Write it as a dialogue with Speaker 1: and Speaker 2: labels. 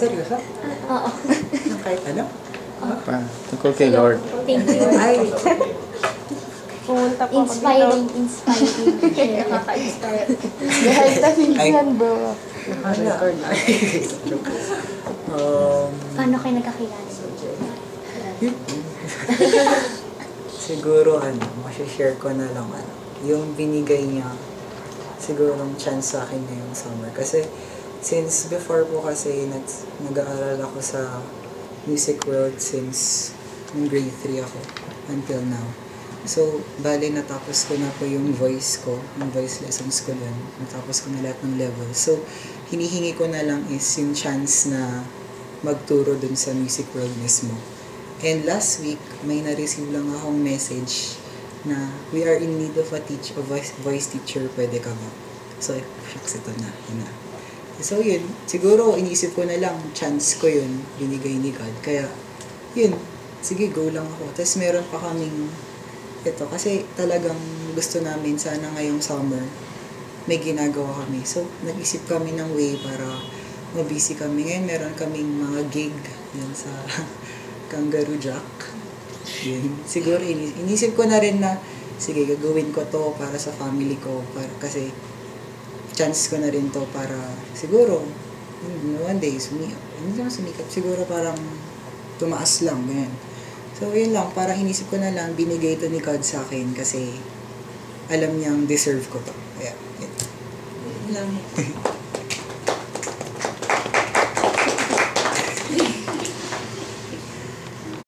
Speaker 1: Seryoso?
Speaker 2: Oo.
Speaker 1: Kahit ano?
Speaker 3: Pa, tungkol kay Lord.
Speaker 2: Thank you.
Speaker 1: Ay,
Speaker 4: Pumunta po ako
Speaker 2: Inspiring,
Speaker 4: dito.
Speaker 2: inspiring. Nakaka-inspire.
Speaker 4: Behind the scenes
Speaker 1: Ay.
Speaker 4: yan, bro.
Speaker 2: Paano kayo nagkakilala?
Speaker 1: siguro share ko na lang yung binigay niya siguro ng chance sa akin ngayong summer. Kasi since before po kasi nag-aaral ako sa music world since nung grade 3 ako until now. So, bali natapos ko na po yung voice lessons ko dun. Natapos ko na lahat ng level. So, hinihingi ko na lang is yung chance na magturo dun sa music world mismo. And last week, may na-receive lang akong message na we are in need of a voice teacher, pwede ka ba? So, shucks, ito na. So, yun. Siguro, inisip ko na lang, chance ko yun, binigay ni God. Kaya, yun. Sige, go lang ako. Tapos, meron pa kaming ito. Kasi, talagang gusto namin, sana ngayong summer, may ginagawa kami. So, nag-isip kami ng way para mabisi kami. Ngayon, meron kaming mga gig yan sa Kangaroo Jack. Yun. Siguro, inisip ko na rin na, sige, gagawin ko to para sa family ko. Kasi, chance ko na rin to para, siguro, one day, hindi naman sumikap. Siguro parang tumaas lang, ganyan. So, yun lang. Parang inisip ko na lang, binigay to ni God sa akin kasi alam niyang deserve ko to. Kaya, yun lang.